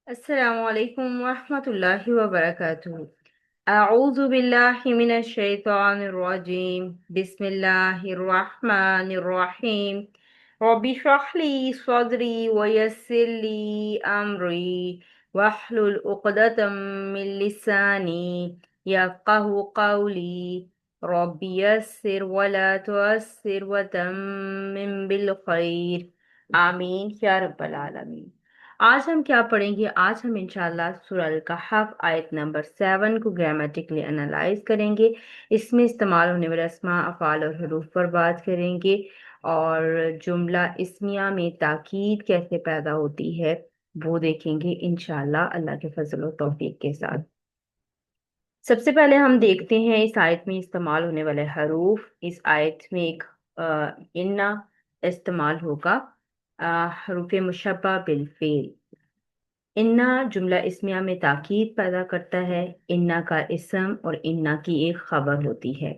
السلام عليكم ورحمة الله وبركاته. أعوذ بالله من الشيطان الرجيم. بسم الله الرحمن الرحيم. رب اشرح لي صدري ويسر لي أمري واحلل عقدة من لساني يفقه قولي. رب يسر ولا تؤسر وتمم بالخير. آمين يا رب العالمين. آج ہم کیا پڑھیں گے؟ آج ہم انشاءاللہ سورہ الکہف آیت نمبر 7 کو گرامیٹکلی انالائز کریں گے۔ اس میں استعمال ہونے والے اسماء، افعال اور حروف پر بات کریں گے، اور جملہ اسمیہ میں تاکید کیسے پیدا ہوتی ہے وہ دیکھیں گے انشاءاللہ اللہ کے فضل و توفیق کے ساتھ۔ سب سے پہلے ہم دیکھتے ہیں اس آیت میں استعمال ہونے والے حروف۔ اس آیت میں ایک انا استعمال ہوگا، حروف مشبہ بالفعل۔ انا جملہ اسمیہ میں تاکید پیدا کرتا ہے۔ انا کا اسم اور انا کی ایک خبر ہوتی ہے۔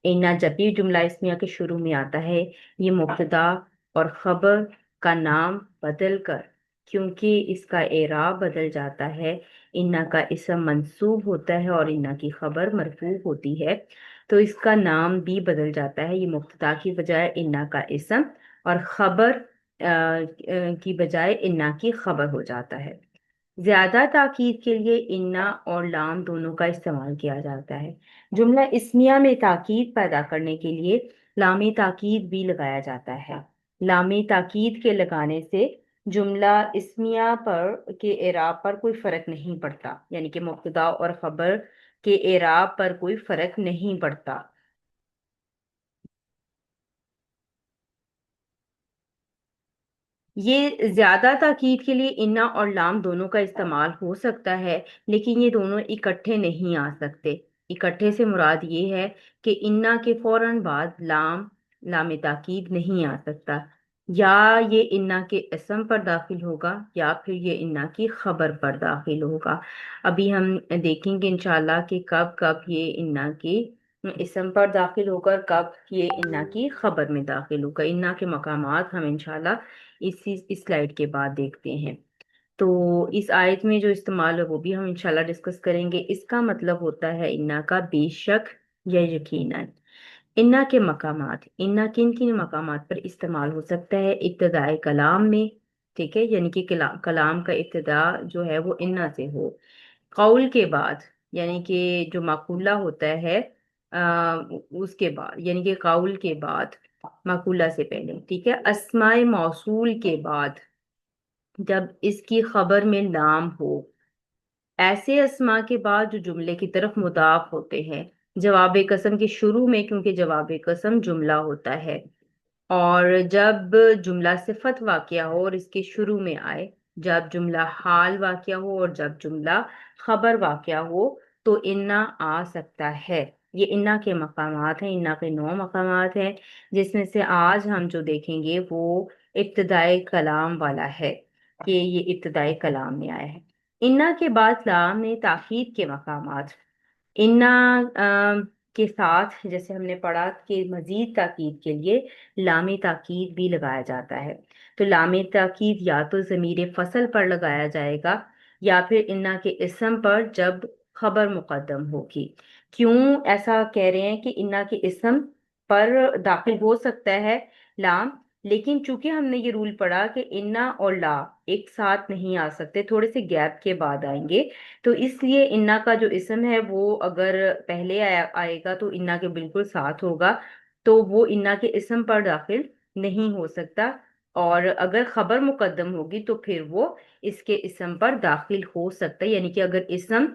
انا جب بھی جملہ اسمیہ کے شروع میں آتا ہے، یہ مبتدا اور خبر کا نام بدل کر، کیونکہ اس کا اعراب بدل جاتا ہے، انا کا اسم منصوب ہوتا ہے اور انا کی خبر مرفوع ہوتی ہے، تو اس کا نام بھی بدل جاتا ہے۔ یہ مبتدا کی بجائے انا کا اسم اور خبر کی بجائے انا کی خبر ہو جاتا ہے۔ زیادہ تاکید کے لیے انا اور لام دونوں کا استعمال کیا جاتا ہے۔ جملہ اسمیہ میں تاکید پیدا کرنے کے لیے لام تاکید بھی لگایا جاتا ہے۔ لام تاکید کے لگانے سے جملہ اسمیہ پر کے اعراب پر کوئی فرق نہیں پڑتا، یعنی کہ مبتدا اور خبر کے اعراب پر کوئی فرق نہیں پڑتا۔ یہ زیادہ تاکید کے لیے انا اور لام دونوں کا استعمال ہو سکتا ہے، لیکن یہ دونوں اکٹھے نہیں آ سکتے۔ اکٹھے سے مراد یہ ہے کہ انا کے فوراً بعد لام تاکید نہیں آ سکتا، یا یہ انا کے اسم پر داخل ہوگا یا پھر یہ انا کی خبر پر داخل ہوگا۔ ابھی ہم دیکھیں گے انشاءاللہ کہ کب کب یہ انا کی اسم پر داخل ہوگا اور کب یہ انا کی خبر میں داخل ہوگا۔ انا کے مقامات ہم انشاءاللہ اس سلائیڈ کے بعد دیکھتے ہیں۔ تو اس آیت میں جو استعمال ہے وہ بھی ہم انشاءاللہ ڈسکس کریں گے۔ اس کا مطلب ہوتا ہے انا کا بے شک یا یقیناً۔ انا کے مقامات، انا کن کن مقامات پر استعمال ہو سکتا ہے؟ ابتدائے کلام میں، ٹھیک ہے، یعنی کہ کلام کا ابتدا جو ہے وہ انا سے ہو۔ قول کے بعد، یعنی کہ جو مقولہ ہوتا ہے اس کے بعد، یعنی کہ قول کے بعد، مقولہ سے پہلے، ٹھیک ہے۔ اسماء موصول کے بعد جب اس کی خبر میں لام ہو، ایسے اسماء کے بعد جو جملے کی طرف مضاف ہوتے ہیں۔ جواب قسم کے شروع میں، کیونکہ جواب قسم جملہ ہوتا ہے، اور جب جملہ صفت واقعہ ہو اور اس کے شروع میں آئے، جب جملہ حال واقعہ ہو اور جب جملہ خبر واقعہ ہو، تو انا آ سکتا ہے۔ یہ انا کے مقامات ہیں، انا کے 9 مقامات ہیں، جس میں سے آج ہم جو دیکھیں گے وہ ابتدائی کلام والا ہے، کہ یہ ابتدائی کلام میں آیا ہے۔ انا کے بعد لام تاکید کے مقامات۔ انا کے ساتھ جیسے ہم نے پڑھا کہ مزید تاکید کے لیے لام تاکید بھی لگایا جاتا ہے، تو لام تاکید یا تو ضمیر فصل پر لگایا جائے گا یا پھر انا کے اسم پر جب خبر مقدم ہوگی۔ کیوں ایسا کہہ رہے ہیں کہ انا کے اسم پر داخل ہو سکتا ہے لام؟ لیکن چونکہ ہم نے یہ رول پڑھا کہ انا اور لا ایک ساتھ نہیں آ سکتے، تھوڑے سے گیپ کے بعد آئیں گے، تو اس لیے انا کا جو اسم ہے وہ اگر پہلے آئے گا تو انا کے بالکل ساتھ ہوگا، تو وہ انا کے اسم پر داخل نہیں ہو سکتا، اور اگر خبر مقدم ہوگی تو پھر وہ اس کے اسم پر داخل ہو سکتا ہے، یعنی کہ اگر اسم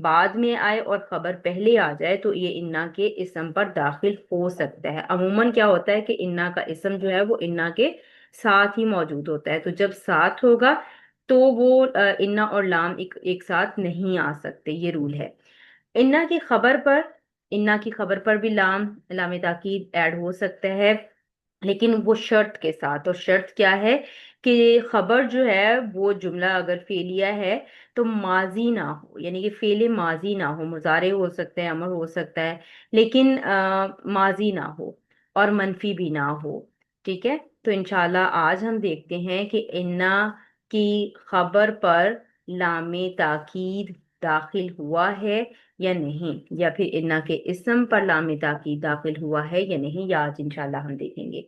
بعد میں آئے اور خبر پہلے آ جائے تو یہ انا کے اسم پر داخل ہو سکتا ہے۔ عموماً کیا ہوتا ہے کہ انا کا اسم جو ہے وہ انا کے ساتھ ہی موجود ہوتا ہے، تو جب ساتھ ہوگا تو وہ انا اور لام ایک ساتھ نہیں آ سکتے، یہ رول ہے۔ انا کی خبر پر، انا کی خبر پر بھی لام تاکید ایڈ ہو سکتا ہے، لیکن وہ شرط کے ساتھ، اور شرط کیا ہے کہ خبر جو ہے وہ جملہ اگر فعلیہ ہے تو ماضی نہ ہو، یعنی کہ فعل ماضی نہ ہو، مضارع ہو سکتا ہے، امر ہو سکتا ہے، لیکن ماضی نہ ہو اور منفی بھی نہ ہو، ٹھیک ہے۔ تو انشاءاللہ آج ہم دیکھتے ہیں کہ انا کی خبر پر लाम ताकीद दाखिल हुआ है या नहीं, या फिर इन्ना के इस्म पर लाम ताकीद दाखिल हुआ है या नहीं, या आज इंशाल्लाह हम देखेंगे।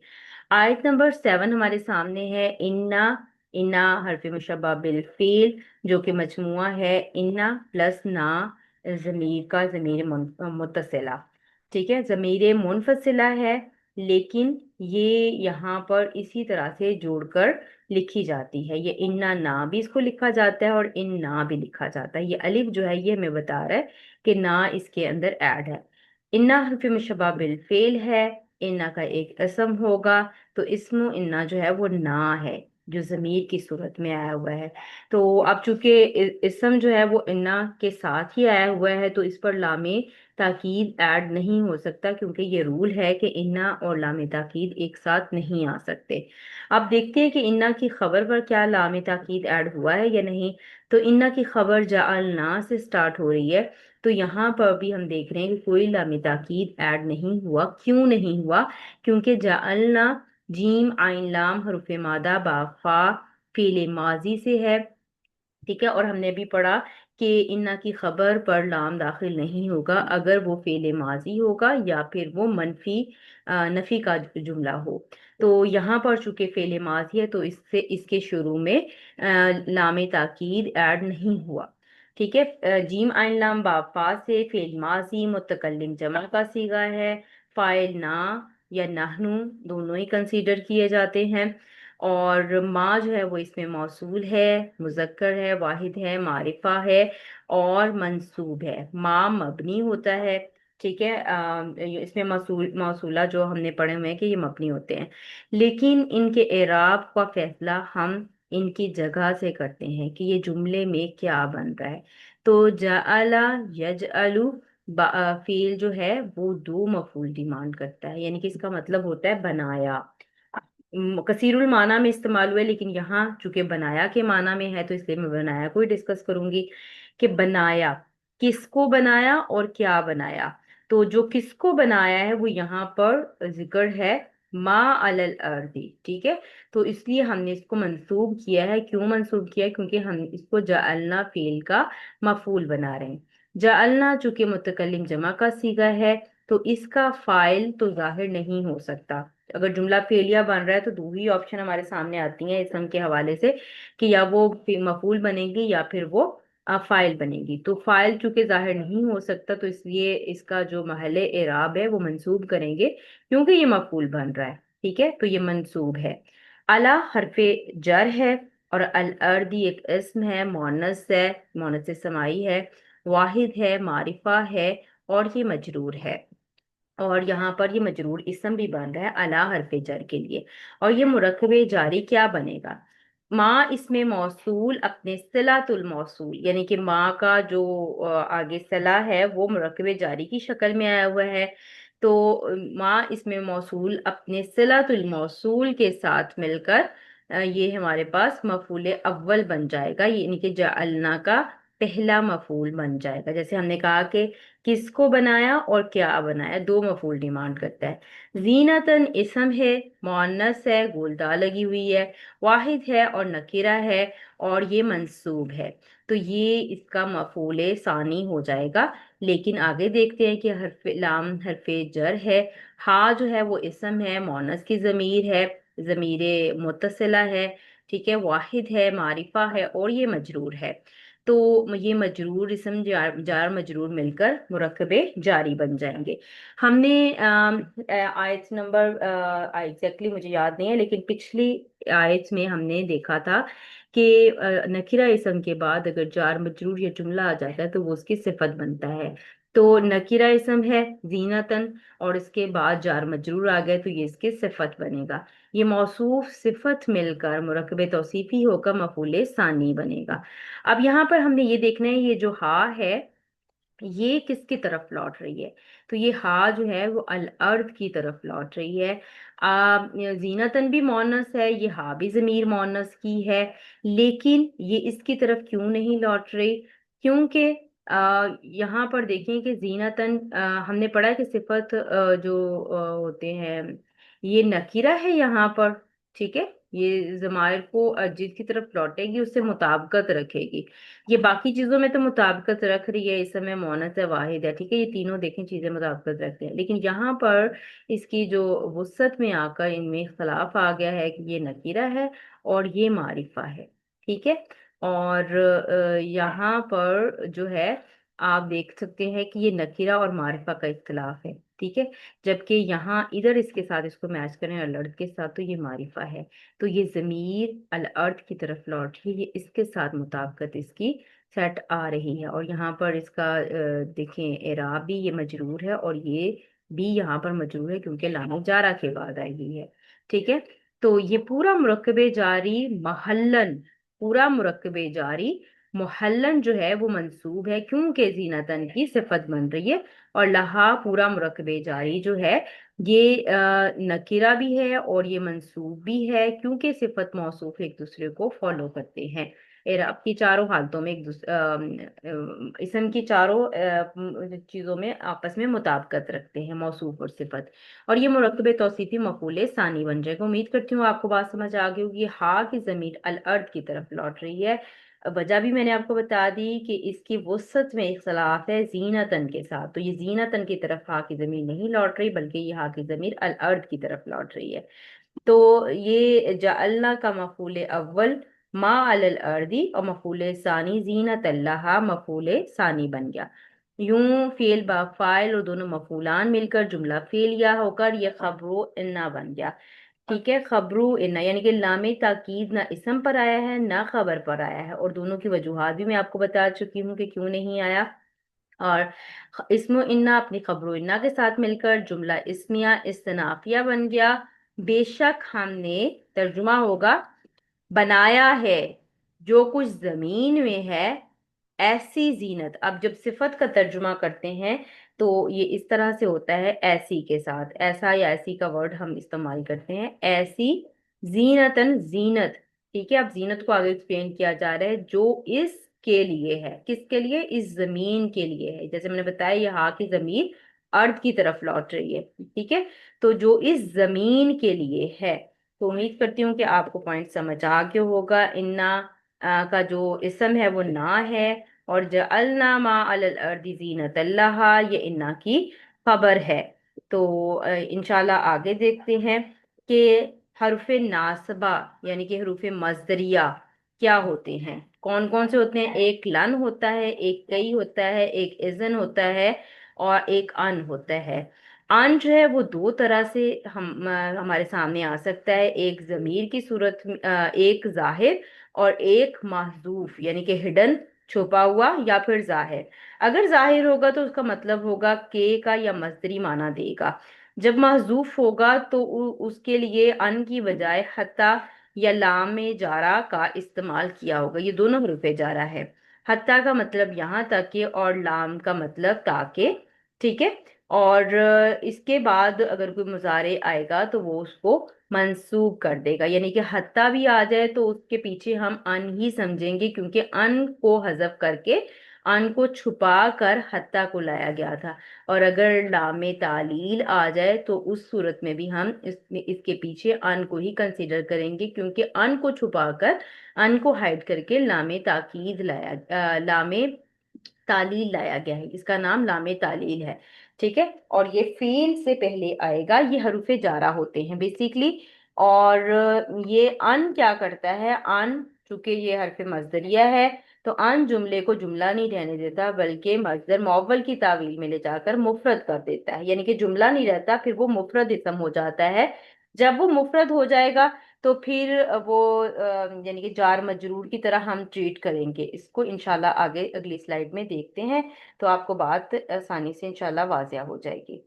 आयत नंबर 7 हमारे सामने है। इन्ना, इन्ना हरफ मुशब्बह बिल फेल जो कि मजमुआ है इन्ना प्लस ना, जमीर का जमीर मुत्तसिला। ठीक है, जमीर मुनफसिला है, लेकिन ये यहाँ पर इसी तरह से जोड़कर लिखी जाती है। ये इन्ना ना भी इसको लिखा जाता है और इन ना भी लिखा जाता है। ये अलिफ जो है ये हमें बता रहा है कि ना इसके अंदर ऐड है। इन्ना हरफ मुशब्बह बिल फेल है, इन्ना का एक इसम होगा, तो इस्मु इन्ना जो है वो ना है जो जमीर की सूरत में आया हुआ है। तो अब चूंकि इस्म जो है वो इन्ना के साथ ही आया हुआ है, तो इस पर लामे ताकीद ऐड नहीं हो सकता, क्योंकि ये रूल है कि इन्ना और लामे ताकीद एक साथ नहीं आ सकते। अब देखते हैं कि इन्ना की खबर पर क्या लामे ताकीद ऐड हुआ है या नहीं। तो इन्ना की खबर जाअलना से स्टार्ट हो रही है, तो यहाँ पर भी हम देख रहे हैं कि कोई लामे ताकीद ऐड नहीं हुआ। क्यों नहीं हुआ? क्योंकि जाअलना जीम आइन लाम हरुफ मादा बाफा फील माजी से है। ठीक है, और हमने भी पढ़ा कि इन्ना की खबर पर लाम दाखिल नहीं होगा अगर वो फेले माजी होगा या फिर वो मनफी नफी का जुमला हो। तो यहाँ पर चूंकि फेले माजी है, तो इससे इसके शुरू में लामे ताकीद ऐड नहीं हुआ। ठीक है, जीम आइन लाम बाफा से फेल माजी मुतकल्लिम जमा का सीगा है। फाइल ना या नहनु दोनों ही कंसीडर किए जाते हैं। और माँ जो है वो इसमें मौसूल है, मुजक्कर है, वाहिद है, मारिफा है और मंसूब है। माँ मबनी होता है। ठीक है, इसमें मौसूला जो हमने पढ़े हुए हैं कि ये मबनी होते हैं, लेकिन इनके एराब का फैसला हम इनकी जगह से करते हैं कि ये जुमले में क्या बन रहा है। तो जाअला यजअलु फील जो है वो दो मफूल डिमांड करता है, यानी कि इसका मतलब होता है बनाया। कसीरुल माना में इस्तेमाल हुआ है, लेकिन यहाँ चूंकि बनाया के माना में है तो इसलिए मैं बनाया को ही डिस्कस करूंगी कि बनाया, किसको बनाया और क्या बनाया। तो जो किसको बनाया है वो यहाँ पर जिक्र है मा अलल अर्दी। ठीक है, तो इसलिए हमने इसको मंसूब किया है। क्यों मंसूब किया है? क्योंकि हम इसको जाअलना फेल का मफूल बना रहे हैं। जाअलना चूंकि मुतकल्लिम जमा का सीगा है, तो इसका फाइल तो जाहिर नहीं हो सकता। अगर जुमला फेलिया बन रहा है तो दो ही ऑप्शन हमारे सामने आती हैं इसम के हवाले से कि या वो मफूल बनेगी या फिर वो फाइल बनेगी। तो फाइल चूंकि जाहिर नहीं हो सकता, तो इसलिए इसका जो महले एराब है वो मंसूब करेंगे, क्योंकि ये मफूल बन रहा है। ठीक है, तो ये मंसूब है। अला हरफे जर है, और अल अर्दी एक इस्म है, मोनस है, मोनस समाई है, वाहिद है, मारिफा है और ये मजरूर है। और यहाँ पर ये मजरूर इसम भी बन रहा है अला हरफे जर के लिए। और ये मुरक्कबे जारी क्या बनेगा? माँ इसमें मौसूल अपने सिलातुल मौसूल, यानी कि माँ का जो आगे सिला है वो मुरक्कबे जारी की शक्ल में आया हुआ है। तो माँ इसमें मौसूल अपने सिलातुल मौसूल के साथ मिलकर ये हमारे पास मफूल अव्वल बन जाएगा, यानी कि जाअलना का पहला मफूल बन जाएगा। जैसे हमने कहा कि किसको बनाया और क्या बनाया, दो मफूल डिमांड करता है। जीनतन इसम है, मुअन्नस है, गोलदा लगी हुई है, वाहिद है और नकीरा है और ये मंसूब है। तो ये इसका मफूल सानी हो जाएगा। लेकिन आगे देखते हैं कि हरफ लाम हरफे जर है। हा जो है वो इसम है, मुअन्नस की जमीर है, जमीर मुत्तसिला है। ठीक है, वाहिद है, मारिफा है और ये मजरूर है। तो ये मजरूर इसम जार, जार मजरूर मिलकर मुरक्कबे जारी बन जाएंगे। हमने आयत नंबर एग्जैक्टली मुझे याद नहीं है, लेकिन पिछली आयत में हमने देखा था कि नकिरा इसम के बाद अगर जार मजरूर या जुमला आ जाता है तो वो उसकी सिफत बनता है। तो नकिरा इसम है जीनतन, और इसके बाद जार मजरूर आ गए तो ये इसकी सिफत बनेगा। ये मौसूफ सिफत मिलकर मुरक्कबे तौसीफी होकर मफूले सानी बनेगा। अब यहाँ पर हमने ये देखना है ये जो हा है ये किसकी तरफ लौट रही है। तो ये हा जो है वो अल अर्द की तरफ लौट रही है। जीनतन भी मोनस है, ये हा भी जमीर मोनस की है, लेकिन ये इसकी तरफ क्यों नहीं लौट रही? क्योंकि यहाँ पर देखें कि जीनतन हमने पढ़ा है कि सिफत जो होते हैं ये नकीरा है यहाँ पर। ठीक है, ये ज़मायर को जिस की तरफ लौटेगी उससे मुताबिकत रखेगी। ये बाकी चीजों में तो मुताबिकत रख रही है, इस समय मोनस है, वाहिद है, ठीक है, ये तीनों देखें चीजें मुताबिकत रखते हैं, लेकिन यहाँ पर इसकी जो वसत में आकर इनमें इख्तलाफ आ गया है कि ये नकीरा है और ये मारिफा है। ठीक है, और यहाँ पर जो है आप देख सकते हैं कि ये नकीरा और मारिफा का इख्तलाफ है। ठीक है, जबकि यहाँ इधर इसके साथ इसको मैच करें अलर्ट के साथ तो ये मारिफा है। तो ये जमीर अल अर्थ की तरफ लौट रही है, ये इसके साथ मुताबिकत इसकी सेट आ रही है। और यहाँ पर इसका देखें एराब भी, ये मजरूर है और ये भी यहाँ पर मजरूर है क्योंकि लामे जारा के बाद आई हुई है। ठीक है, तो ये पूरा मुरक्कबे जारी महल्लन, पूरा मुरक्कबे जारी मुहल्लन जो है वो मंसूब है क्योंकि जीनतन की सिफत बन रही है। और लहा पूरा मुरक्कबे जारी जो है ये नकीरा भी है और ये मंसूब भी है क्योंकि सिफत मौसूफ एक दूसरे को फॉलो करते हैं। एराब की चारों हालतों में इसम की चारों चीजों में आपस में मुताबिकत रखते हैं, मौसूफ और सिफत। और ये मुरक्कबे तौसीफी मफूले सानी बन जाएगा। उम्मीद करती हूँ आपको बात समझ आ गई होगी। हा की जमीर अल अर्द की तरफ लौट रही है। वजह भी मैंने आपको बता दी कि इसकी वसत में इख्तलाफ है जीनतन के साथ, तो ये जीनतन की तरफ हा की जमीर नहीं लौट रही बल्कि ये हा की जमीर अल अर्द की तरफ लौट रही है। तो ये जअलना का मफूल अव्वल मा अलल अर्दी और मफूल सानी जीनत अल्लाह मफूल सानी बन गया। यूं फेल बा फाइल और दोनों मफूलान मिलकर जुमला फेलिया होकर ये खबरो इन्ना बन गया। ठीक है, खबरू इन्ना यानी कि लामे ताकीद ना इसम पर आया है ना खबर पर आया है, और दोनों की वजूहात भी मैं आपको बता चुकी हूँ कि क्यों नहीं आया। और इसमो इन्ना अपनी खबरो इन्ना के साथ मिलकर जुमला इस्मिया इस्तनाफिया बन गया। बेशक हमने, तर्जुमा होगा, बनाया है जो कुछ जमीन में है ऐसी जीनत। अब जब सिफत का तर्जुमा करते हैं तो ये इस तरह से होता है, ऐसी के साथ ऐसा या ऐसी का वर्ड हम इस्तेमाल करते हैं, ऐसी जीनतन जीनत। ठीक है, अब जीनत को आगे एक्सप्लेन किया जा रहा है जो इसके लिए है, किसके लिए, इस जमीन के लिए है। जैसे मैंने बताया यहाँ की जमीन अर्थ की तरफ लौट रही है। ठीक है, तो जो इस जमीन के लिए है। तो उम्मीद करती हूँ कि आपको पॉइंट समझ आ गया होगा। इन्ना का जो इसम है वो ना है, और जअलना मा अलल अर्दी जीनतल्लाहा ये इन्ना की खबर है। तो इंशाल्लाह आगे देखते हैं कि हरफ नासबा यानी कि हरूफ मजदरिया क्या होते हैं, कौन कौन से होते हैं। एक लन होता है, एक कई होता है, एक इजन होता है और एक अन होता है। अन जो है वो दो तरह से हमारे सामने आ सकता है, एक जमीर की सूरत में, एक जाहिर और एक महजूफ यानी कि हिडन, छुपा हुआ, या फिर जाहिर। अगर जाहिर होगा तो उसका मतलब होगा के का या मजदरी माना देगा। जब महजूफ होगा तो उसके लिए अन की बजाय हत्ता या लाम जारा का इस्तेमाल किया होगा। ये दोनों हरूफ जारा है। हत्ता का मतलब यहाँ तक के और लाम का मतलब ताके। ठीक है, और इसके बाद अगर कोई मुजारे आएगा तो वो उसको मंसूब कर देगा, यानी कि हत्ता भी आ जाए तो उसके पीछे हम अन ही समझेंगे क्योंकि अन को हजफ करके अन को छुपा कर हत्ता को लाया गया था। और अगर लामे तालील आ जाए तो उस सूरत में भी हम इसके पीछे अन को ही कंसीडर करेंगे क्योंकि अन को छुपाकर, अन को हाइड करके लामे ताकीद लाया, लामे तालील लाया गया है, इसका नाम लामे तालील है। ठीक है, और ये फेल से पहले आएगा, ये हरूफे जारा होते हैं बेसिकली। और ये अन क्या करता है, अन चूंकि ये हरफ मजदरिया है तो अन जुमले को जुमला नहीं रहने देता बल्कि मजदर मुअव्वल की तावील में ले जाकर मुफरद कर देता है, यानी कि जुमला नहीं रहता, फिर वो मुफरद इसम हो जाता है। जब वो मुफरद हो जाएगा तो फिर वो यानी कि जार मजरूर की तरह हम ट्रीट करेंगे इसको, इंशाल्लाह आगे अगली स्लाइड में देखते हैं तो आपको बात आसानी से इंशाल्लाह वाजिया हो जाएगी।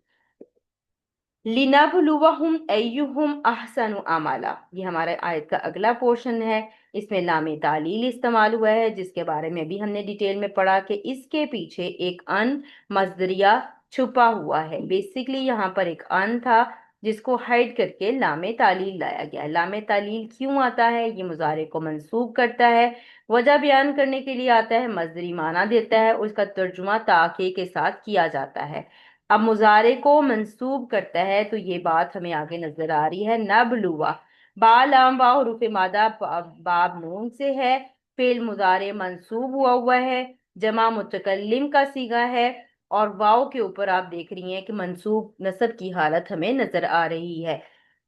लिनबलुवहुम अय्युहुम अहसनु अमला, ये हमारे आयत का अगला पोर्शन है। इसमें लामे तालील इस्तेमाल हुआ है जिसके बारे में भी हमने डिटेल में पढ़ा कि इसके पीछे एक अन मजदरिया छुपा हुआ है। बेसिकली यहाँ पर एक अन था जिसको हाइड करके लामे तालील लाया गया है। लामे तालील क्यों आता है, ये मुजारे को मंसूब करता है, वजह बयान करने के लिए आता है, मजदरी माना देता है, उसका तर्जुमा ताके के साथ किया जाता है। अब मुजारे को मंसूब करता है तो ये बात हमें आगे नजर आ रही है। नबलुआ, बा लाम वाव हरूफ मादा बाब नून से है। फेल मुजारे मंसूब हुआ है, जमा मुतकल्लिम का सीगा है। और वाव के ऊपर आप देख रही हैं कि मंसूब नसब की हालत हमें नजर आ रही है।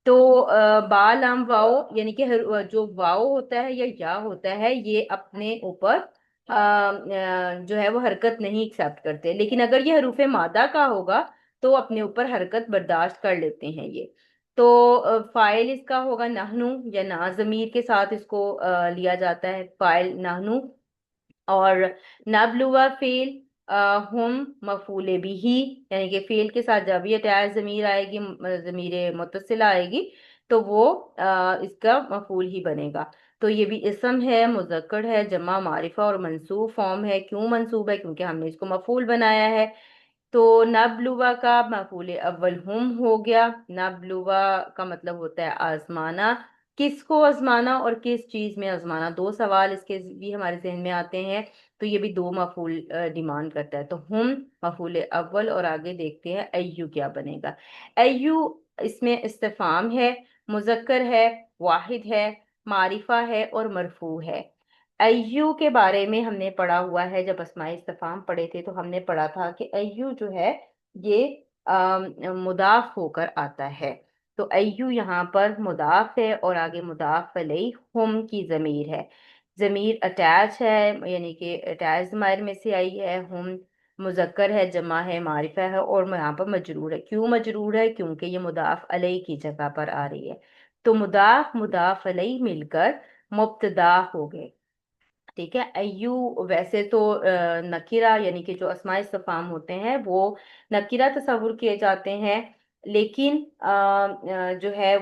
तो बा लाम वाव यानी कि जो वाव होता है या होता है, ये अपने ऊपर जो है वो हरकत नहीं एक्सेप्ट करते, लेकिन अगर ये हरूफ मादा का होगा तो अपने ऊपर हरकत बर्दाश्त कर लेते हैं ये। तो फाइल इसका होगा नहनु या ना, जमीर के साथ इसको लिया जाता है, फाइल नहनु। और नबलुआ फेल हम मफूले बिही, यानी कि फेल के साथ जब ये अटैच जमीर आएगी, जमीर मुत्तसिला आएगी, तो वो इसका मफूल ही बनेगा। तो ये भी इसम है, मुजक्कर है, जमा मारिफा और मंसूब फॉर्म है। क्यों मंसूब है? क्योंकि हमने इसको मफूल बनाया है। तो नबलुवा का मफूल अव्वल हम हो गया। नबलुवा का मतलब होता है आजमाना। किसको आजमाना और किस चीज में आजमाना, दो सवाल इसके भी हमारे जहन में आते हैं। तो ये भी दो मफूल डिमांड करता है। तो हम मफूल अव्वल, और आगे देखते हैं अय्यू क्या बनेगा। अय्यू इसमें इस्तिफाम है, मुजक्कर है, वाहिद है, मारिफा है और मरफू है। अय्यू के बारे में हमने पढ़ा हुआ है, जब अस्माए इस्तिफाम पढ़े थे तो हमने पढ़ा था कि अय्यू जो है ये मुदाफ होकर आता है। तो अय्यू यहाँ पर मुदाफ है और आगे मुदाफ अलैह हम की जमीर है। जमीर अटैच है, यानी कि अटैच जमायर में से आई है। हम मुजक्कर है, जमा है, मारिफा है और यहाँ पर मजरूर है। क्यों मजरूर है? क्योंकि ये मुदाफ अलैह की जगह पर आ रही है। तो मुदाफ मुदाफ अलैह मिलकर मुब्तदा हो गए। ठीक है। अय्यू वैसे तो नकीरा, यानी कि जो अस्माए इस्तिफाम होते हैं वो नकीरा तस्वुर किए जाते हैं, लेकिन जो है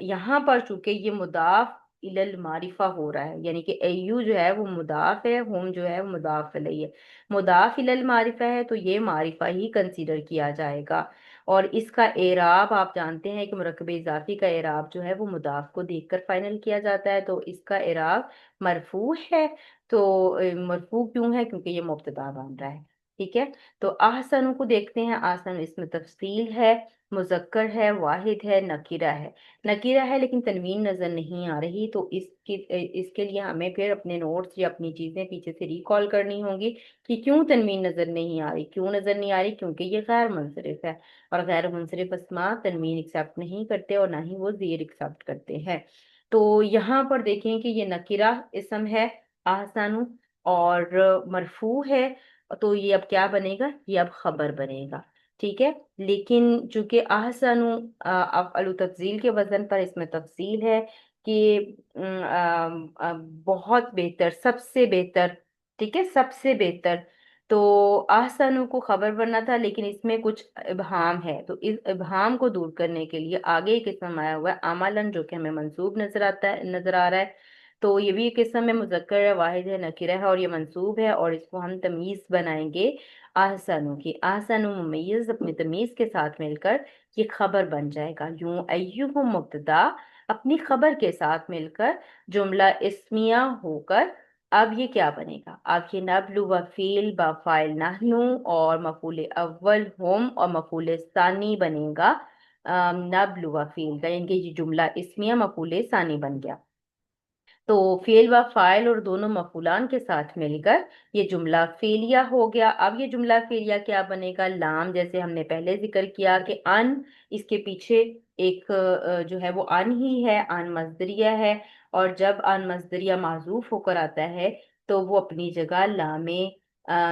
यहाँ पर चूंकि ये मुदाफ इलल मारिफा हो रहा है, यानी कि अय्यू जो है वो मुदाफ है, हम जो है वो मुदाफ अलैह है। मुदाफ इलल मारिफा है तो ये मारिफा ही कंसीडर किया जाएगा। और इसका एराब आप जानते हैं कि मुरक्कब इजाफी का एराब जो है वो मुदाफ को देखकर फाइनल किया जाता है। तो इसका एराब मरफू है। तो मरफू क्यों है? क्योंकि ये मुब्तदा बन रहा है। ठीक है। तो आहसन को देखते हैं। आहसन इसमें तफसील है, मुजक्कर है, वाहिद है, नकीरा है। नकीरा है लेकिन तनवीन नजर नहीं आ रही, तो इसके लिए हमें फिर अपने नोट्स या अपनी चीजें पीछे से रिकॉल करनी होंगी कि क्यों तनवीन नजर नहीं आ रही। क्यों नजर नहीं आ रही? क्योंकि ये गैर मुनसरिफ है, और गैर मुनसरिफ अस्मा तनवीन एक्सेप्ट नहीं करते और ना ही वो जेर एक्सेप्ट करते हैं। तो यहाँ पर देखें कि ये नकीरा इसम है आहसानु, और मरफू है। तो ये अब क्या बनेगा? ये अब खबर बनेगा। ठीक है। लेकिन चूंकि आहसानु अफअलु तफजील के वजन पर इसमें तफसील है कि बहुत बेहतर, सबसे बेहतर। ठीक है, सबसे बेहतर। तो आहसानु को खबर बनना था, लेकिन इसमें कुछ इबहाम है। तो इस इबहाम को दूर करने के लिए आगे एक इसम आया हुआ है अमलन, जो कि हमें मंसूब नजर आता है, नजर आ रहा है। तो ये भी एक किस्म में मुजक्कर है, वाहिद है, नकीरा है और ये मंसूब है, और इसको हम तमीज बनाएंगे आहसानों की। आहसानु मुमय्यज अपने तमीज के साथ मिलकर ये खबर बन जाएगा। यूं अय्युहु मुब्तदा अपनी खबर के साथ मिलकर जुमला इस्मिया होकर अब ये क्या बनेगा? अब ये नब्लु व फील ब फाइल नहनु और मफूल अव्वल हम और मफूल सानी बनेगा। नब्लु व फील का, यानी कि ये जुमला इस्मिया मफूल सानी बन गया। तो फेल व फाइल और दोनों मफूलान के साथ मिलकर ये जुमला फेलिया हो गया। अब ये जुमला फेलिया क्या बनेगा? लाम, जैसे हमने पहले जिक्र किया कि अन, इसके पीछे एक जो है वो अन ही है, अन मजदरिया है। और जब अन मजदरिया माजूफ होकर आता है तो वो अपनी जगह लामे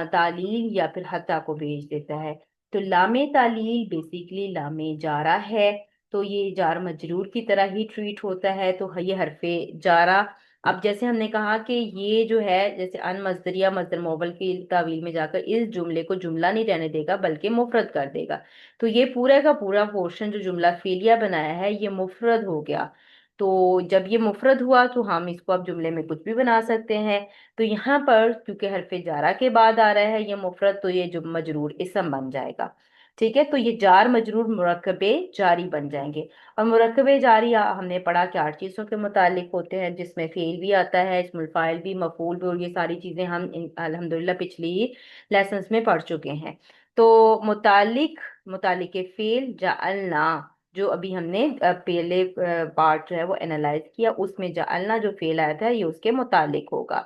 तालील या फिर हत्ता को भेज देता है। तो लामे तालील बेसिकली लामे जारा है। तो ये जार मजरूर की तरह ही ट्रीट होता है। तो ये हरफे जारा। अब जैसे हमने कहा कि ये जो है, जैसे अन मजदरिया मजदर मोबल की तावील में जाकर इस जुमले को जुमला नहीं रहने देगा बल्कि मुफरद कर देगा। तो ये पूरा का पूरा पोर्शन जो जुमला फेलिया बनाया है ये मुफरद हो गया। तो जब ये मुफरद हुआ तो हम इसको अब जुमले में कुछ भी बना सकते हैं। तो यहाँ पर क्योंकि हरफे जारा के बाद आ रहा है ये मुफरद, तो ये जो मजरूर इसम बन जाएगा। ठीक है। तो ये जार मजरूर मुरक्कबे जारी बन जाएंगे। और मुरक्कबे जारी हमने पढ़ा कि 8 चीजों के मुतालिक होते हैं, जिसमें फेल भी आता है, इस्मुल फाइल भी, मफूल भी, और ये सारी चीजें हम अल्हम्दुलिल्लाह पिछली लेसन्स में पढ़ चुके हैं। तो मुतालिक, मुतालिक फेल जाअलना, جو ابھی ہم نے پہلے پارٹ جو ہے وہ اینالائز کیا، اس میں جعلنا جو فعل آیا تھا یہ اس کے متعلق ہوگا۔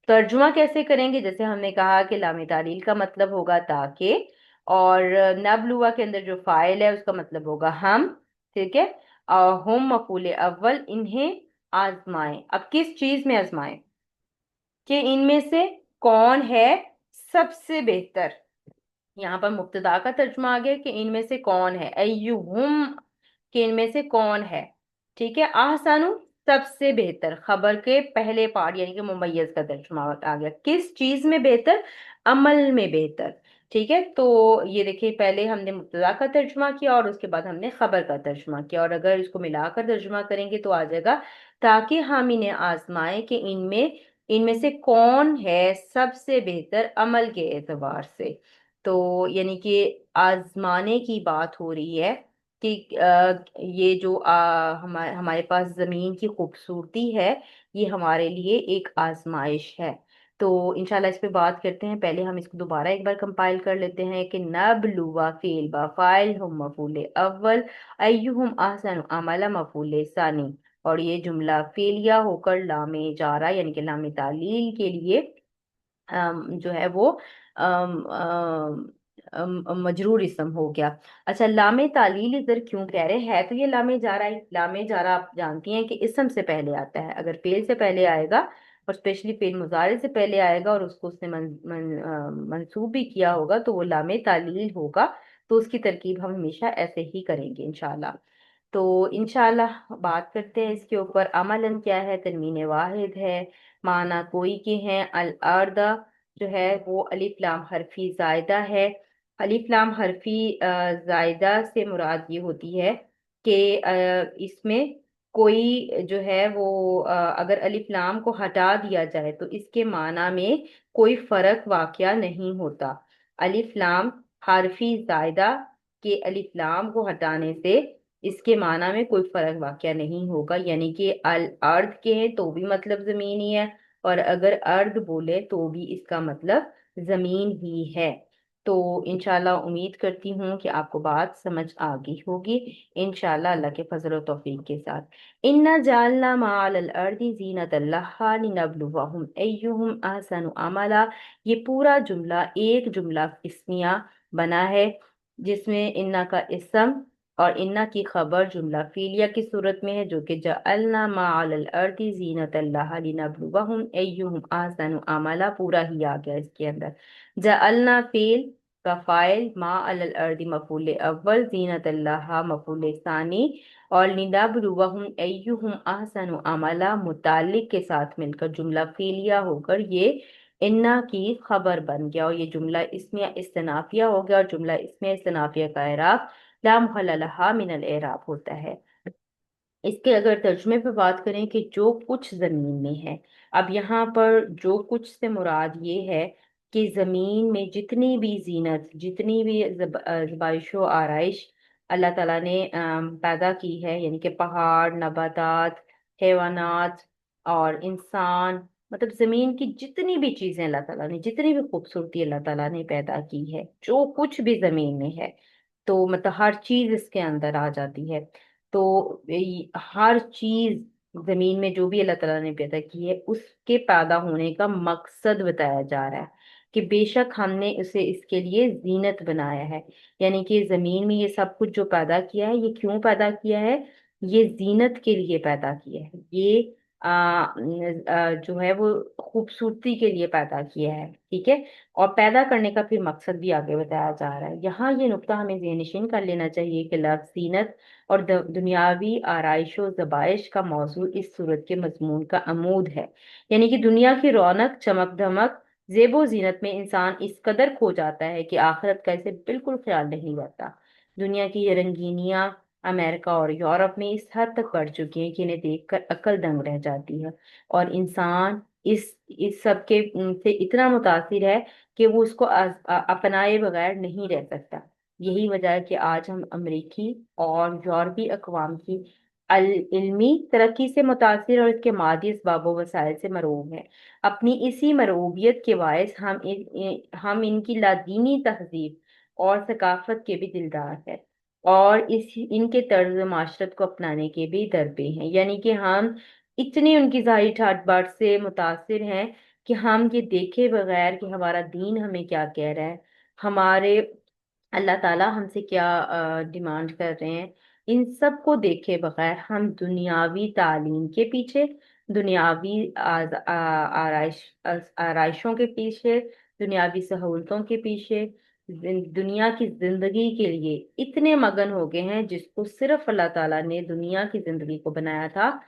ترجمہ کیسے کریں گے؟ جیسے ہم نے کہا کہ لام تعلیل کا مطلب ہوگا تاکہ، اور نبلوا کے اندر جو فاعل ہے اس کا مطلب ہوگا ہم، ٹھیک ہے؟ اور ہم مفعول اول، انہیں آزمائیں۔ اب کس چیز میں آزمائیں؟ کہ ان میں سے کون ہے سب سے بہتر۔ یہاں پر مبتدا کا ترجمہ آ گیا کہ ان میں سے کون ہے، ایہم، کہ ان میں سے کون ہے، ٹھیک ہے؟ احسن، سب سے بہتر، خبر کے پہلے پارٹ یعنی کہ ممیز کا ترجمہ آ گیا۔ کس چیز میں بہتر؟ عمل میں بہتر، ٹھیک ہے؟ تو یہ دیکھیے، پہلے ہم نے مبتدا کا ترجمہ کیا اور اس کے بعد ہم نے خبر کا ترجمہ کیا، اور اگر اس کو ملا کر ترجمہ کریں گے تو آ جائے گا تاکہ ہم انہیں آزمائیں کہ ان میں سے کون ہے سب سے بہتر عمل کے اعتبار سے۔ تو یعنی کہ آزمانے کی بات ہو رہی ہے کہ یہ جو ہمارے پاس زمین کی خوبصورتی ہے، یہ ہمارے لیے ایک آزمائش ہے۔ تو انشاءاللہ اس پہ بات کرتے ہیں۔ پہلے ہم اس کو دوبارہ ایک بار کمپائل کر لیتے ہیں کہ نبلوا فعل با فاعل، ہم مفعول اول، ایہم احسن عملا مفعول ثانی، اور یہ جملہ فعلیہ ہو کر لام جارہ یعنی کہ لام تعلیل کے لیے جو ہے وہ مجرور اسم ہو گیا۔ اچھا، لام تعلیل ادھر کیوں کہہ رہے ہیں؟ تو یہ لام جارہ ہے۔ لام جارہ آپ جانتی ہیں کہ اسم سے پہلے آتا ہے، اگر فعل سے پہلے آئے گا اور اسپیشلی فعل مضارع سے پہلے آئے گا اور اس کو اس نے منصوب بھی کیا ہوگا تو وہ لام تعلیل ہوگا۔ تو اس کی ترکیب ہم ہمیشہ ایسے ہی کریں گے انشاءاللہ۔ تو انشاءاللہ بات کرتے ہیں اس کے اوپر۔ عملاً کیا ہے؟ تنوین واحد ہے، معنی کوئی کے ہیں۔ الارض جو ہے وہ الف لام حرفی زائدہ ہے۔ الف لام حرفی زائدہ سے مراد یہ ہوتی ہے کہ اس میں کوئی جو ہے وہ اگر الف لام کو ہٹا دیا جائے تو اس کے معنی میں کوئی فرق واقع نہیں ہوتا۔ الف لام حرفی زائدہ کے الف لام کو ہٹانے سے اس کے معنی میں کوئی فرق واقع نہیں ہوگا، یعنی کہ الارض کے ہیں تو بھی مطلب زمین ہی ہے، اور اگر ارض بولے تو بھی اس کا مطلب زمین ہی ہے۔ تو انشاءاللہ امید کرتی ہوں کہ آپ کو بات سمجھ آ گئی ہوگی انشاءاللہ اللہ کے فضل و توفیق کے ساتھ۔ اِنَّا جَعَلْنَا مَا عَلَى الْأَرْضِ زِینَةً لَهَا لِنَبْلُوَهُمْ أَيُّهُمْ أَحْسَنُ عَمَلًا۔ یہ پورا جملہ ایک جملہ اسمیہ بنا ہے جس میں انا کا اسم اور انا کی خبر جملہ فعلیہ کی صورت میں ہے، جو کہ جعلنا ما علی الارض زینۃ اللہ لنبلوہم ایہم احسن عملا پورا ہی آ گیا اس کے اندر۔ جعلنا فعل کا فاعل، ما علی الارض مفعول اول، زینۃ اللہ مفعول ثانی، اور لنبلوہم ایہم احسن عملا متعلق کے ساتھ مل کر جملہ فعلیہ ہو کر یہ انا کی خبر بن گیا، اور یہ جملہ اسمیہ استنافیہ ہو گیا، اور جملہ اسمیہ استنافیہ کا اعراب لا محل لها من الاعراب ہوتا ہے۔ اس کے اگر ترجمے پہ بات کریں کہ جو کچھ زمین میں ہے، اب یہاں پر جو کچھ سے مراد یہ ہے کہ زمین میں جتنی بھی زینت، جتنی بھی زبائش و آرائش اللہ تعالیٰ نے پیدا کی ہے، یعنی کہ پہاڑ، نباتات، حیوانات اور انسان، مطلب زمین کی جتنی بھی چیزیں اللہ تعالیٰ نے، جتنی بھی خوبصورتی اللہ تعالیٰ نے پیدا کی ہے، جو کچھ بھی زمین میں ہے، تو مطلب ہر چیز اس کے اندر آ جاتی ہے۔ تو ہر چیز زمین میں جو بھی اللہ تعالیٰ نے پیدا کی ہے اس کے پیدا ہونے کا مقصد بتایا جا رہا ہے کہ بے شک ہم نے اسے اس کے لیے زینت بنایا ہے، یعنی کہ زمین میں یہ سب کچھ جو پیدا کیا ہے یہ کیوں پیدا کیا ہے؟ یہ زینت کے لیے پیدا کیا ہے، یہ جو ہے وہ خوبصورتی کے لیے پیدا کیا ہے، ٹھیک ہے؟ اور پیدا کرنے کا پھر مقصد بھی آگے بتایا جا رہا ہے۔ یہاں یہ نقطہ ہمیں ذہن نشین کر لینا چاہیے کہ لفظ زینت اور دنیاوی آرائش و زبائش کا موضوع اس صورت کے مضمون کا عمود ہے، یعنی کہ دنیا کی رونق، چمک دھمک، زیب و زینت میں انسان اس قدر کھو جاتا ہے کہ آخرت کا اسے بالکل خیال نہیں رہتا۔ دنیا کی یہ رنگینیاں امریکہ اور یورپ میں اس حد تک بڑھ چکی ہیں کہ انہیں دیکھ کر عقل دنگ رہ جاتی ہے، اور انسان اس سب کے سے اتنا متاثر ہے کہ وہ اس کو اپنائے بغیر نہیں رہ سکتا۔ یہی وجہ ہے کہ آج ہم امریکی اور یورپی اقوام کی علمی ترقی سے متاثر اور اس کے مادی اسباب و وسائل سے مرعوب ہیں۔ اپنی اسی مرعوبیت کے باعث ہم ان کی لادینی تہذیب اور ثقافت کے بھی دلدار ہیں۔ और इस इनके तर्ज माशरत को अपनाने के भी दर पे हैं। यानी कि हम इतने उनकी ज़ाहिर ठाट बाट से मुतासिर हैं कि हम ये देखे बगैर कि हमारा दीन हमें क्या कह रहा है, हमारे अल्लाह ताला हमसे क्या डिमांड कर रहे हैं, इन सब को देखे बगैर हम दुनियावी तालीम के पीछे, दुनियावी आराइशों के पीछे, दुनियावी सहूलतों के पीछे, दुनिया की जिंदगी के लिए इतने मगन हो गए हैं जिसको सिर्फ अल्लाह ताला ने दुनिया की जिंदगी को बनाया था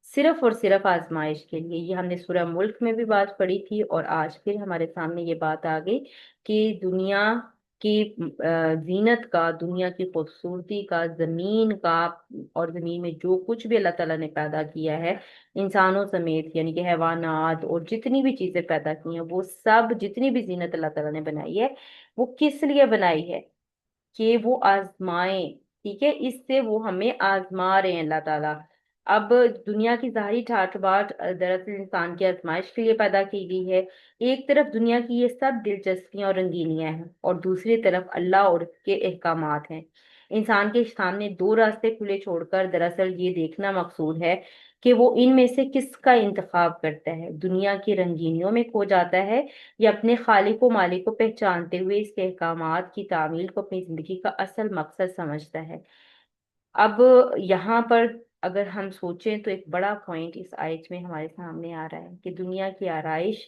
सिर्फ और सिर्फ आजमाइश के लिए। ये हमने सूरह मुल्क में भी बात पढ़ी थी और आज फिर हमारे सामने ये बात आ गई कि दुनिया की जीनत का, दुनिया की खूबसूरती का, जमीन का, और जमीन में जो कुछ भी अल्लाह ताला ने पैदा किया है इंसानों समेत, यानी कि हैवानात और जितनी भी चीजें पैदा की हैं, वो सब जितनी भी जीनत अल्लाह ताला ने बनाई है वो किस लिए बनाई है? कि वो आजमाए। ठीक है, इससे वो हमें आजमा रहे हैं अल्लाह ताला। अब दुनिया की जाहिर ठाट बाट दरअसल इंसान की आजमाइश के लिए पैदा की गई है। एक तरफ दुनिया की ये सब दिलचस्पियां और रंगीनियां हैं और दूसरी तरफ अल्लाह और उसके अहकामात हैं। इंसान के सामने दो रास्ते खुले छोड़कर दरअसल ये देखना मकसूद है कि वो इनमें से किसका इंतखाब करता है, दुनिया की रंगीनियों में खो जाता है या अपने खालिक व मालिक को पहचानते हुए इसके अहकामात की तामील को अपनी जिंदगी का असल मकसद समझता है। अब यहाँ पर अगर हम सोचें तो एक बड़ा पॉइंट इस आयत में हमारे सामने आ रहा है कि दुनिया की आराइश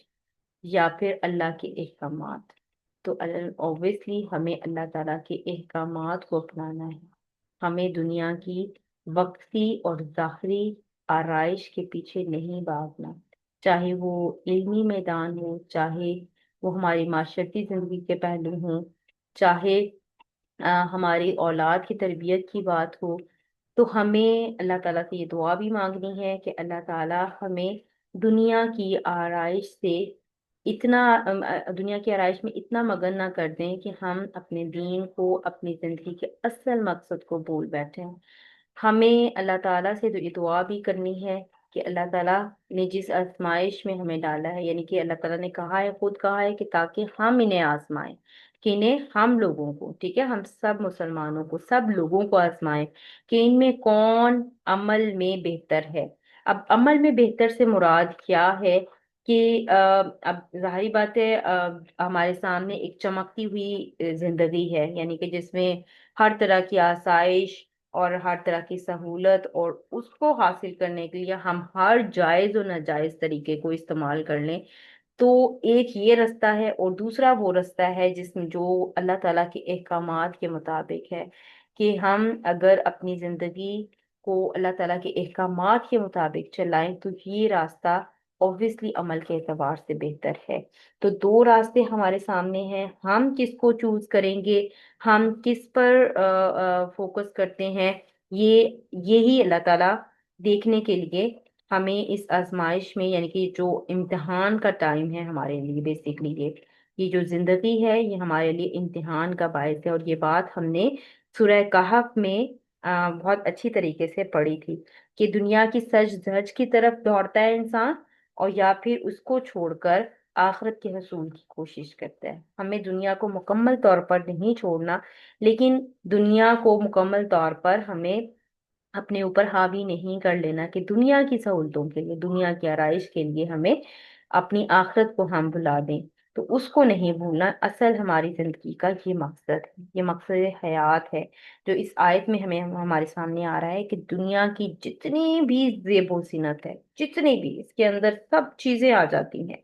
या फिर अल्लाह के अहकामात। तो ऑब्वियसली हमें अल्लाह ताला के अहकामात को अपनाना है। हमें दुनिया की वक्ती और ज़ाहरी आराइश के पीछे नहीं भागना, चाहे वो इल्मी मैदान हो, चाहे वो हमारी माशरती जिंदगी के पहलू हों, चाहे हमारी औलाद की तरबियत की बात हो। तो हमें अल्लाह ताला से ये दुआ भी मांगनी है कि अल्लाह ताला हमें दुनिया की आराइश से इतना दुनिया की आराइश में इतना मगन ना कर दें कि हम अपने दीन को, अपनी जिंदगी के असल मकसद को भूल बैठे हैं। हमें अल्लाह ताला से ये दुआ भी करनी है कि अल्लाह ताला ने जिस आजमाइश में हमें डाला है, यानी कि अल्लाह ताला ने कहा है, खुद कहा है कि ताकि हम इन्हें आजमाएं, कि इन्हें हम लोगों को, ठीक है, हम सब मुसलमानों को, सब लोगों को आजमाएं कि इनमें कौन अमल में बेहतर है। अब अमल में बेहतर से मुराद क्या है कि अब जाहिर बात है, हमारे सामने एक चमकती हुई जिंदगी है, यानी कि जिसमें हर तरह की आसाइश और हर तरह की सहूलत, और उसको हासिल करने के लिए हम हर जायज और नाजायज तरीके को इस्तेमाल कर लें। तो एक ये रास्ता है और दूसरा वो रास्ता है जिसमें जो अल्लाह ताला के अहकामात के मुताबिक है कि हम अगर अपनी जिंदगी को अल्लाह ताला के अहकामात के मुताबिक चलाएं तो ये रास्ता ऑब्वियसली अमल के एतबार से बेहतर है। तो दो रास्ते हमारे सामने हैं, हम किसको चूज करेंगे, हम किस पर फोकस करते हैं, ये यही अल्लाह ताला देखने के लिए हमें इस आजमाइश में, यानी कि जो इम्तिहान का टाइम है हमारे लिए, बेसिकली ये जो जिंदगी है ये हमारे लिए इम्तिहान का बायस है। और ये बात हमने सूरह कहफ में बहुत अच्छी तरीके से पढ़ी थी कि दुनिया की सज धज की तरफ दौड़ता है इंसान और या फिर उसको छोड़कर आखिरत के हसूल की कोशिश करता है। हमें दुनिया को मुकम्मल तौर पर नहीं छोड़ना, लेकिन दुनिया को मुकम्मल तौर पर हमें अपने ऊपर हावी नहीं कर लेना कि दुनिया की सहूलतों के लिए, दुनिया की आराइश के लिए हमें अपनी आखिरत को हम भुला दें। तो उसको नहीं भूलना असल हमारी जिंदगी का ये मकसद है, ये मकसद हयात है जो इस आयत में हमें हमारे सामने आ रहा है कि दुनिया की जितनी भी जेबो जीनत है, जितनी भी इसके अंदर सब चीजें आ जाती हैं।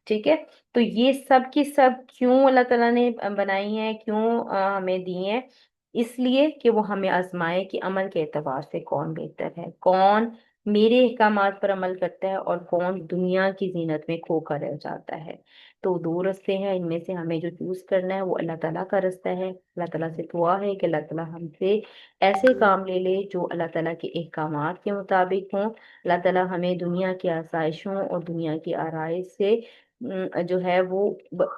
ठीक है, तो ये सब की सब क्यों अल्लाह ताला ने बनाई हैं, क्यों हमें दी हैं? इसलिए कि वो हमें आजमाए कि अमल के एतबार से कौन बेहतर है, कौन मेरे अहकामात पर अमल करता है और कौन दुनिया की जीनत में खोकर रह जाता है। तो दो रास्ते हैं, इनमें से हमें जो चूज करना है वो अल्लाह ताला का रास्ता है। अल्लाह ताला से दुआ है कि अल्लाह ताला हमसे ऐसे काम ले ले जो अल्लाह ताला के अहकामात के मुताबिक हों। अल्लाह ताला हमें दुनिया की आसाइशों और दुनिया की आराइश से जो है वो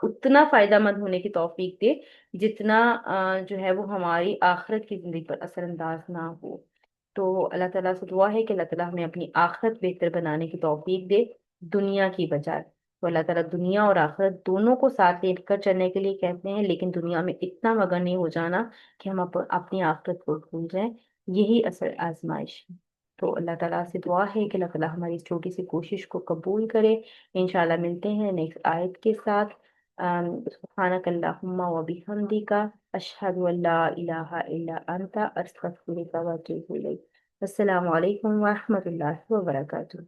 उतना फायदामंद होने की तौफीक दे जितना जो है वो हमारी आखिरत की जिंदगी पर असरअंदाज ना हो। तो अल्लाह ताला से दुआ है कि अल्लाह ताला हमें अपनी आखिरत बेहतर बनाने की तौफीक दे दुनिया की बजाय। तो अल्लाह ताला दुनिया और आखिरत दोनों को साथ लेकर चलने के लिए कहते हैं, लेकिन दुनिया में इतना मगन नहीं हो जाना कि हम अपनी आखिरत को भूल जाएं। यही असल आजमाइश है। तो अल्लाह ताला से दुआ है कि अल्लाह ताला हमारी इस छोटी सी कोशिश को कबूल करे। इंशाल्लाह मिलते हैं नेक्स्ट आयत के साथ। सुब्हानक अल्लाहुम्मा व बिहम्दिका अशहदु अल्ला इलाहा इल्ला अंता अस्तगफिरुका व अतूबु इलैक। अस्सलामु अलैकुम व रहमतुल्लाहि व बरकातुहू।